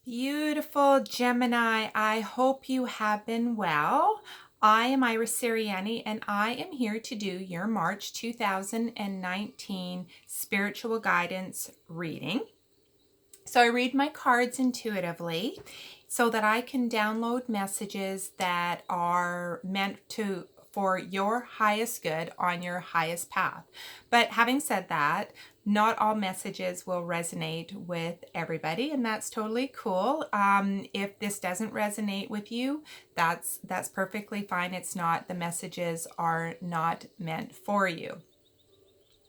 Beautiful Gemini, I hope you have been well. I am Iris Siriani, and I am here to do your March 2019 spiritual guidance reading. So I read my cards intuitively so that I can download messages that are meant for your highest good on your highest path. But having said that, not all messages will resonate with everybody, and that's totally cool. If this doesn't resonate with you, that's perfectly fine. It's not, the messages are not meant for you.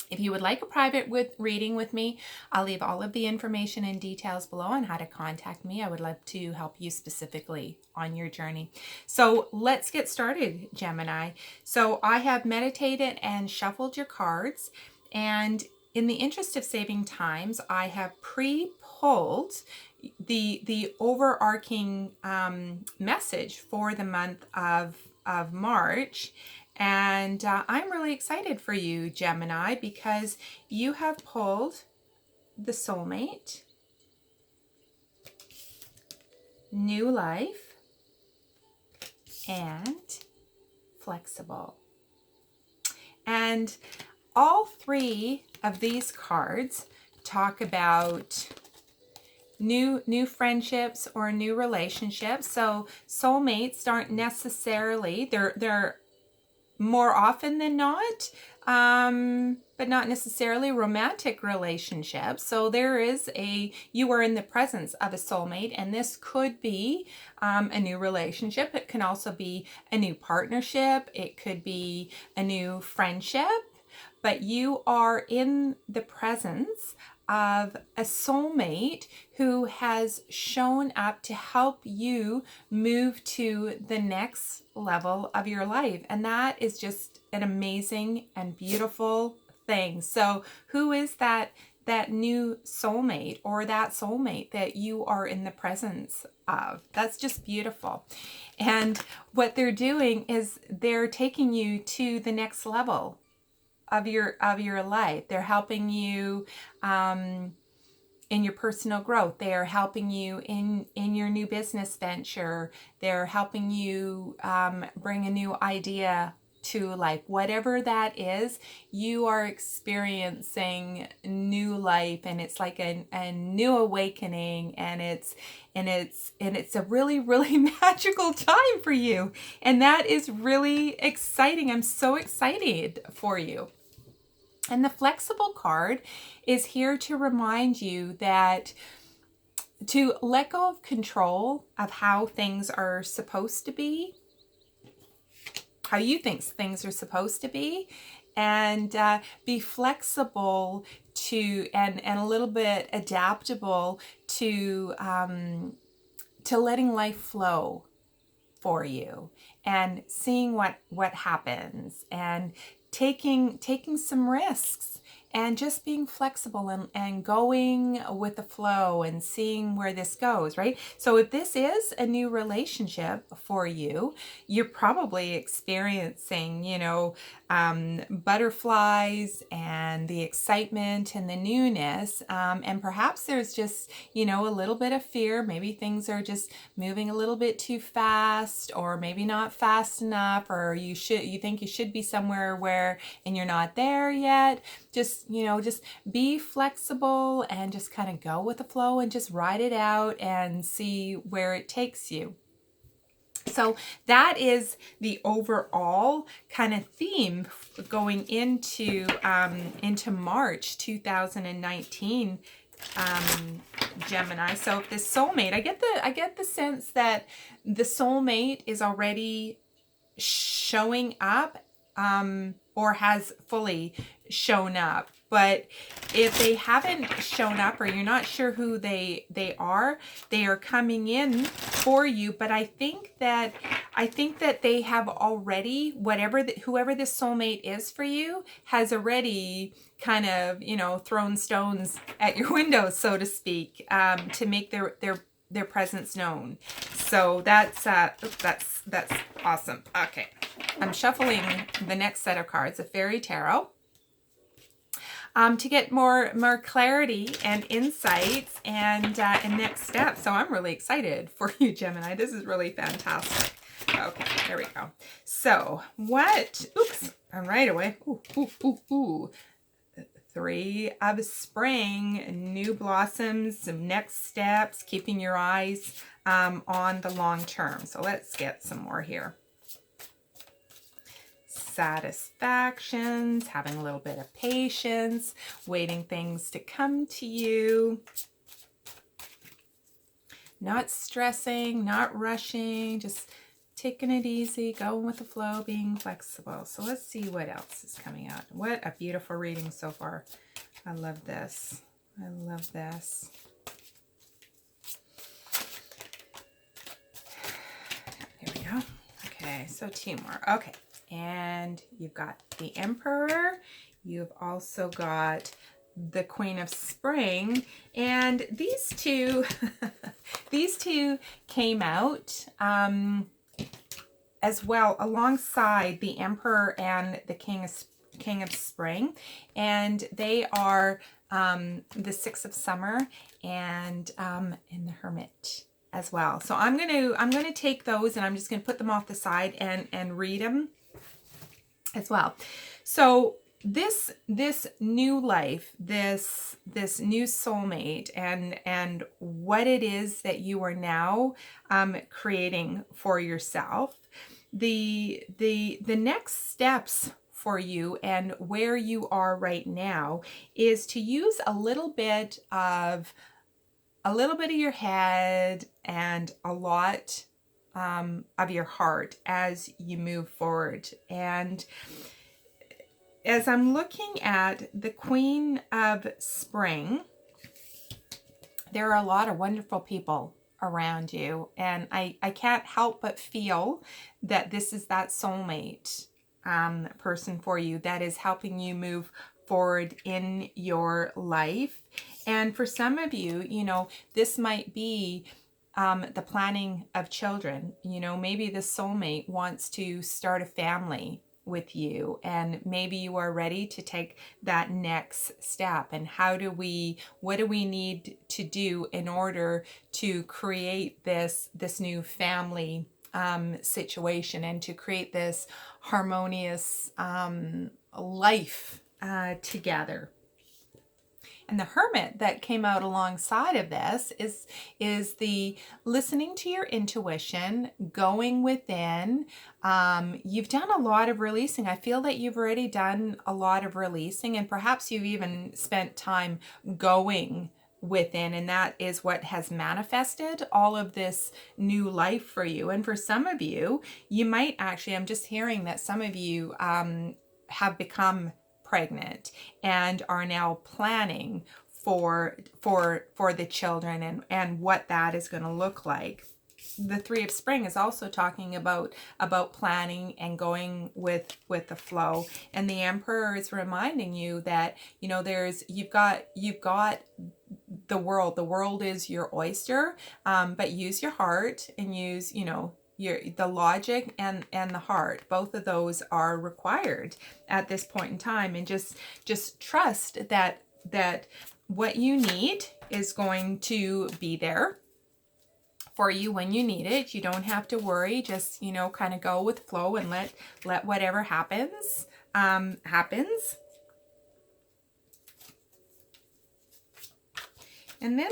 If you would like a private reading with me, I'll leave all of the information and details below on how to contact me. I would love to help you specifically on your journey. So let's get started, Gemini. So I have meditated and shuffled your cards, and in the interest of saving times, I have pre-pulled the overarching message for the month of March. And I'm really excited for you, Gemini, because you have pulled the soulmate, new life, and flexible. And all three of these cards talk about new friendships or new relationships. So soulmates aren't necessarily, they're more often than not, but not necessarily romantic relationships. So you are in the presence of a soulmate, and this could be a new relationship. It can also be a new partnership. It could be a new friendship, but you are in the presence of a soulmate who has shown up to help you move to the next level of your life. And that is just an amazing and beautiful thing. So who is that new soulmate, or that soulmate that you are in the presence of? That's just beautiful. And what they're doing is they're taking you to the next level of your life. They're helping you in your personal growth. They are helping you in your new business venture. They're helping you bring a new idea to life. Whatever that is, you are experiencing new life, and it's like a new awakening, and it's a really, really magical time for you. And that is really exciting. I'm so excited for you. And the flexible card is here to remind you that to let go of control of how things are supposed to be, how you think things are supposed to be, and be flexible and a little bit adaptable to letting life flow for you, and seeing what happens, and taking some risks, and just being flexible and going with the flow and seeing where this goes, right? So if this is a new relationship for you, you're probably experiencing, butterflies and the excitement and the newness. And perhaps there's just, a little bit of fear. Maybe things are just moving a little bit too fast, or maybe not fast enough, or you think you should be somewhere and you're not there yet. Just be flexible and just kind of go with the flow and just ride it out and see where it takes you. So that is the overall kind of theme going into March 2019, Gemini. So if this soulmate, I get the sense that the soulmate is already showing up, or has fully shown up. But if they haven't shown up, or you're not sure who they are coming in for you. But I think that they have already, whoever this soulmate is for you, has already kind of, thrown stones at your window, so to speak, to make their presence known. So that's awesome. Okay, I'm shuffling the next set of cards, a fairy tarot. to get more clarity and insights and next steps. So I'm really excited for you, Gemini. This is really fantastic. Okay, there we go. So what, oops, right away. Ooh. 3 of spring, new blossoms, some next steps, keeping your eyes on the long term. So let's get some more here. Satisfactions, having a little bit of patience, waiting things to come to you. Not stressing, not rushing, just taking it easy, going with the flow, being flexible. So let's see what else is coming out. What a beautiful reading so far. I love this. I love this. Here we go. Okay, so 2 more. Okay, and you've got the Emperor. You've also got the Queen of Spring, and these two these two came out as well alongside the Emperor and the King of Spring, and they are the 6 of Summer and the Hermit as well. So I'm gonna take those and I'm just gonna put them off the side and read them as well. So this new life, this new soulmate, and what it is that you are now creating for yourself, the next steps for you and where you are right now is to use a little bit of your head and a lot of your heart as you move forward. And as I'm looking at the Queen of Spring, there are a lot of wonderful people around you, and I can't help but feel that this is that soulmate person for you that is helping you move forward in your life. And for some of you, you know, this might be the planning of children. You know, maybe the soulmate wants to start a family with you, and maybe you are ready to take that next step. And what do we need to do in order to create this new family situation and to create this harmonious life together. And the Hermit that came out alongside of this is the listening to your intuition, going within. You've done a lot of releasing. I feel that you've already done a lot of releasing, and perhaps you've even spent time going within, and that is what has manifested all of this new life for you. And for some of you, you might actually, I'm just hearing that some of you have become pregnant and are now planning for the children and what that is going to look like. The 3 of Spring is also talking about planning and going with the flow, and the Emperor is reminding you that, you know, you've got the world is your oyster, but use your heart and use, you know, the logic and the heart. Both of those are required at this point in time, and just trust that what you need is going to be there for you when you need it. You don't have to worry. Just, you know, kind of go with flow and let whatever happens happens. And then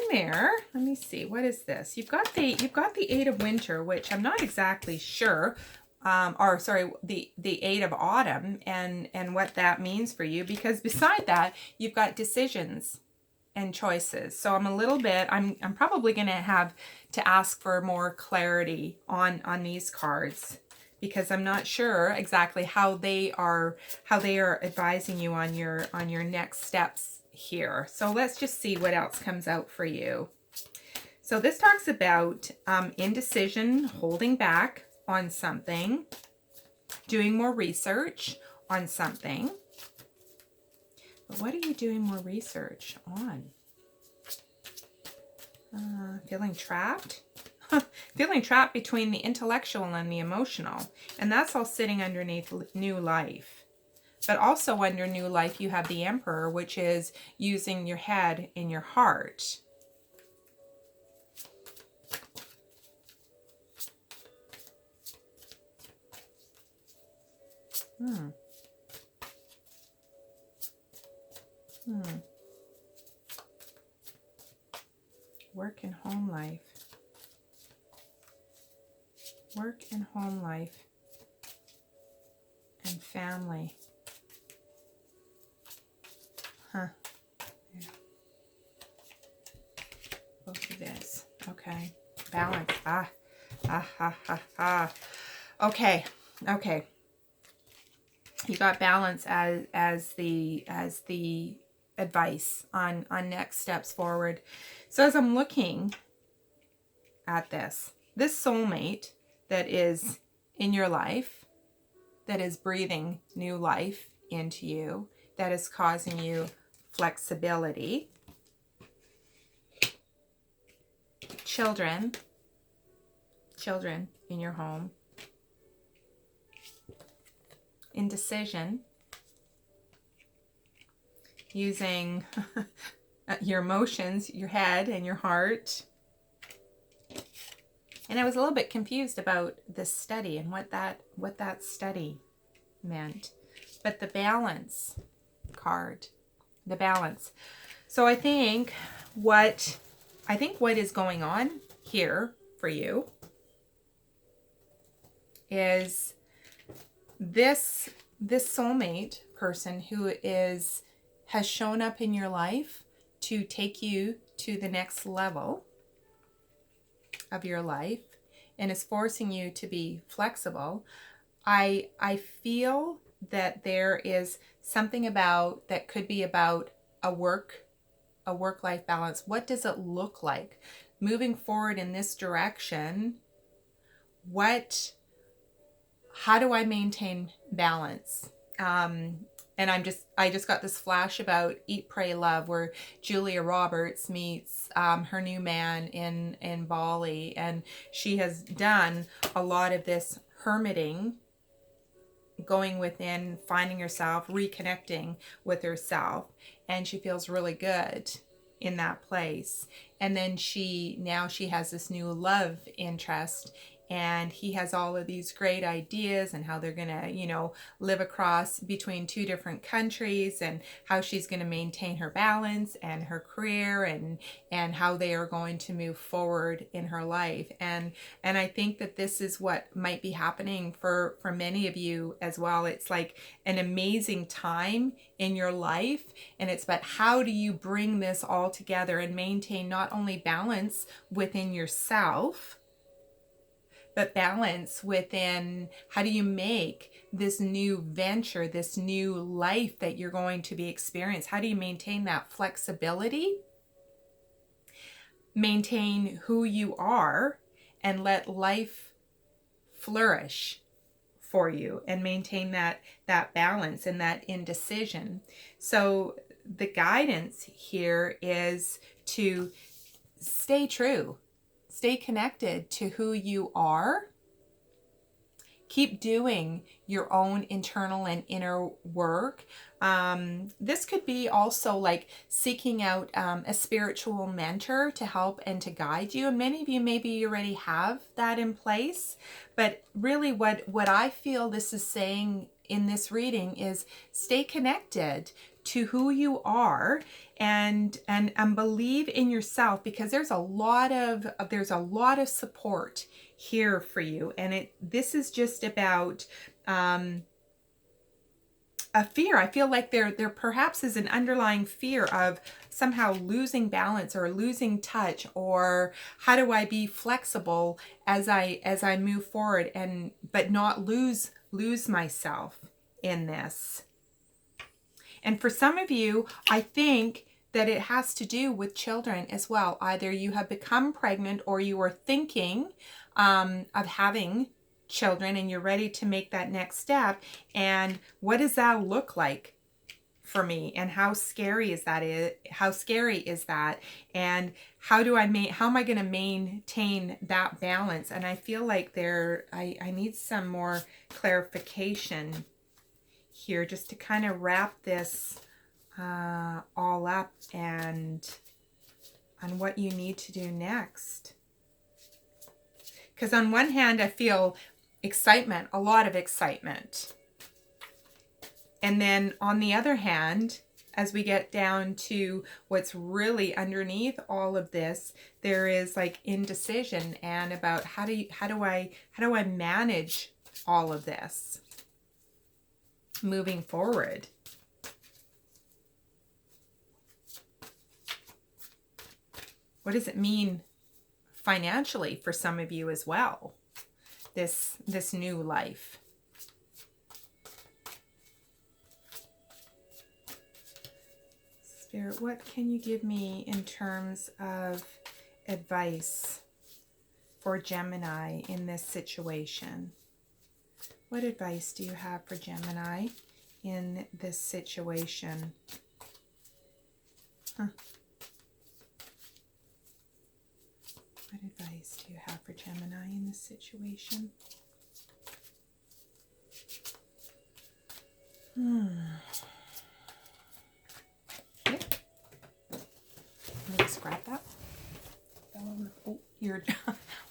let me see, what is this? You've got the 8 of Winter, which I'm not exactly sure, or sorry, the 8 of Autumn and what that means for you, because beside that, you've got decisions and choices. So I'm probably going to have to ask for more clarity on these cards, because I'm not sure exactly how they are advising you on your next steps here. So let's just see what else comes out for you. So this talks about indecision, holding back on something, doing more research on something. But what are you doing more research on? Feeling trapped? Feeling trapped between the intellectual and the emotional. And that's all sitting underneath new life. But also under new life, you have the Emperor, which is using your head and your heart. Work and home life. Work and home life. And family. Huh. Yeah. Both of this. Okay. Balance. Okay. Okay. You got balance as the advice on next steps forward. So as I'm looking at this soulmate that is in your life, that is breathing new life into you, that is causing you flexibility. Children in your home. Indecision. Using your emotions, your head and your heart. And I was a little bit confused about this study and what that study meant. But the balance card, the balance. So I think what is going on here for you is this soulmate person who has shown up in your life to take you to the next level of your life and is forcing you to be flexible. I feel that there is something about that could be about a work-life balance. What does it look like moving forward in this direction? How do I maintain balance? And I just got this flash about Eat, Pray, Love, where Julia Roberts meets her new man in Bali, and she has done a lot of this hermiting, going within, finding herself, reconnecting with herself, and she feels really good in that place. And then now she has this new love interest, and he has all of these great ideas and how they're gonna, live across between two different countries, and how she's gonna maintain her balance and her career, and how they are going to move forward in her life. And I think that this is what might be happening for many of you as well. It's like an amazing time in your life, and it's about how do you bring this all together and maintain not only balance within yourself, but balance within how do you make this new venture, this new life that you're going to be experiencing, how do you maintain that flexibility, maintain who you are, and let life flourish for you, and maintain that balance and that indecision. So the guidance here is to stay true. Stay connected to who you are. Keep doing your own internal and inner work. This could be also like seeking out a spiritual mentor to help and to guide you. And many of you maybe already have that in place. But really what I feel this is saying in this reading is stay connected to who you are, and believe in yourself, because there's a lot of support here for you. And this is just about a fear. I feel like there perhaps is an underlying fear of somehow losing balance or losing touch, or how do I be flexible as I move forward, but not lose myself in this. And for some of you, I think that it has to do with children as well. Either you have become pregnant, or you are thinking of having children and you're ready to make that next step. And what does that look like for me? And how scary is that? And how am I going to maintain that balance? And I feel like I need some more clarification here, just to kind of wrap this all up and on what you need to do next. Because on one hand, I feel excitement, a lot of excitement. And then on the other hand, as we get down to what's really underneath all of this, there is like indecision and about how do I manage all of this moving forward. What does it mean financially for some of you as well? This new life. Spirit, what can you give me in terms of advice for Gemini in this situation? What advice do you have for Gemini in this situation? What advice do you have for Gemini in this situation? Okay. Let me just grab that. Oh, your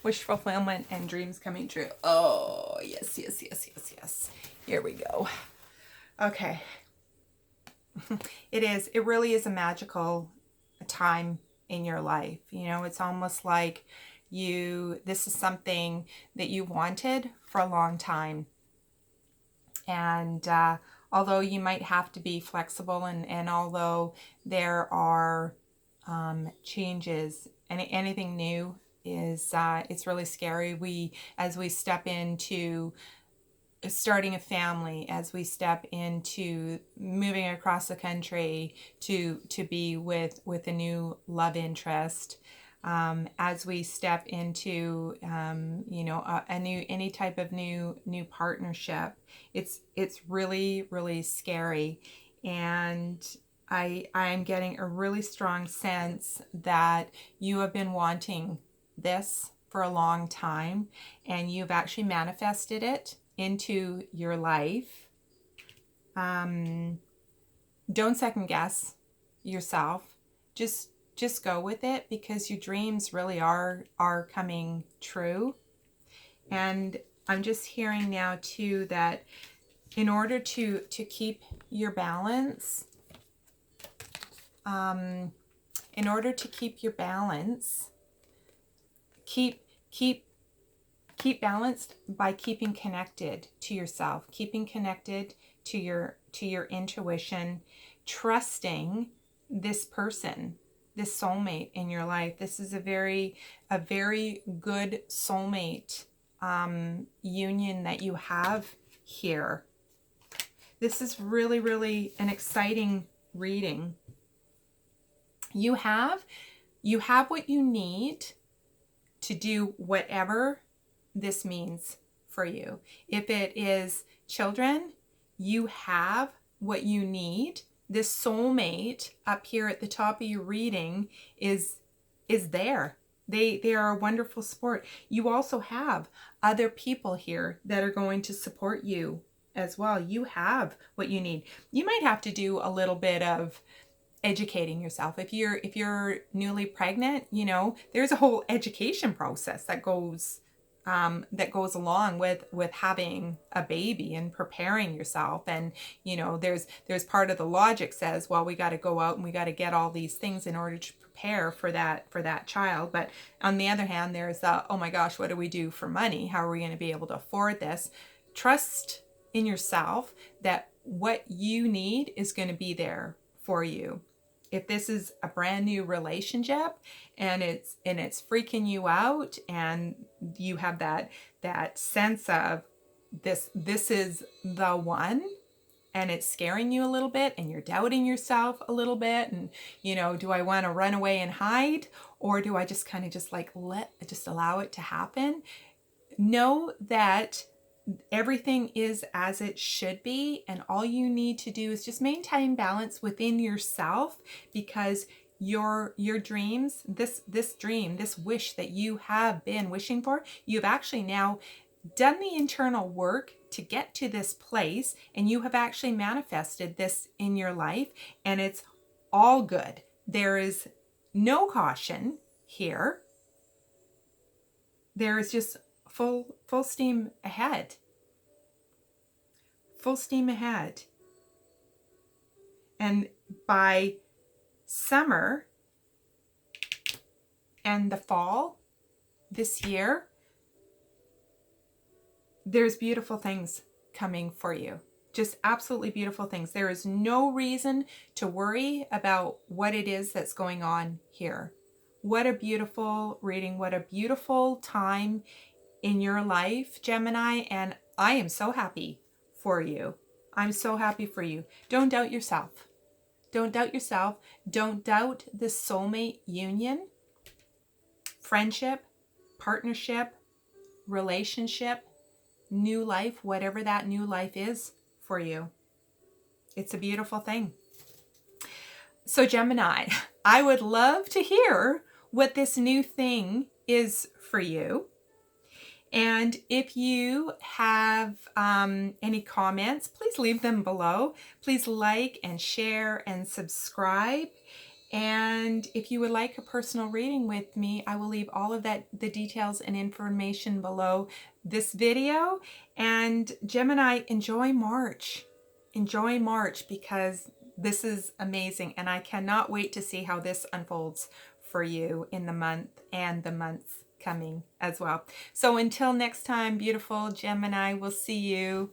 wish fulfillment and dreams coming true. Oh, yes, yes, yes, yes, yes. Here we go. Okay. It really is a magical time in your life. You know, it's almost like this is something that you wanted for a long time. And although you might have to be flexible, and although there are changes, and anything new is it's really scary. As we step into starting a family, as we step into moving across the country to be with a new love interest, as we step into any type of new partnership, it's really scary. And I'm getting a really strong sense that you have been wanting this for a long time, and you've actually manifested it into your life. Don't second guess yourself. Just go with it, because your dreams really are coming true. And I'm just hearing now too that in order to keep your balance, keep balanced by keeping connected to yourself, keeping connected to your intuition, trusting this person, this soulmate in your life. This is a very good soulmate union that you have here. This is really an exciting reading. You have what you need to do whatever this means for you. If it is children, you have what you need. This soulmate up here at the top of your reading is there. They are a wonderful support. You also have other people here that are going to support you as well. You have what you need. You might have to do a little bit of educating yourself. If you're newly pregnant, you know, there's a whole education process that goes along with having a baby and preparing yourself. And you know, there's part of the logic says, well, we got to go out and we got to get all these things in order to prepare for that child. But on the other hand, there's oh my gosh, what do we do for money? How are we going to be able to afford this? Trust in yourself that what you need is going to be there for you. If this is a brand new relationship and it's freaking you out, and you have that sense of this is the one, and it's scaring you a little bit, and you're doubting yourself a little bit, and you know, do I want to run away and hide, or do I just kind of just allow it to happen? Know that everything is as it should be, and all you need to do is just maintain balance within yourself, because your dreams, this dream, this wish that you have been wishing for, you've actually now done the internal work to get to this place, and you have actually manifested this in your life, and it's all good. There is no caution here. There is just full steam ahead. Full steam ahead. And by summer and the fall this year, there's beautiful things coming for you. Just absolutely beautiful things. There is no reason to worry about what it is that's going on here. What a beautiful reading. What a beautiful time in your life, Gemini. And I am so happy for you. I'm so happy for you. Don't doubt yourself. Don't doubt yourself. Don't doubt the soulmate union, friendship, partnership, relationship, new life, whatever that new life is for you. It's a beautiful thing. So Gemini, I would love to hear what this new thing is for you. And if you have any comments, please leave them below. Please like and share and subscribe. And if you would like a personal reading with me, I will leave all of the details and information below this video. And Gemini, enjoy March. Enjoy March, because this is amazing. And I cannot wait to see how this unfolds for you in the month and the months coming as well. So until next time, beautiful Gemini, we'll see you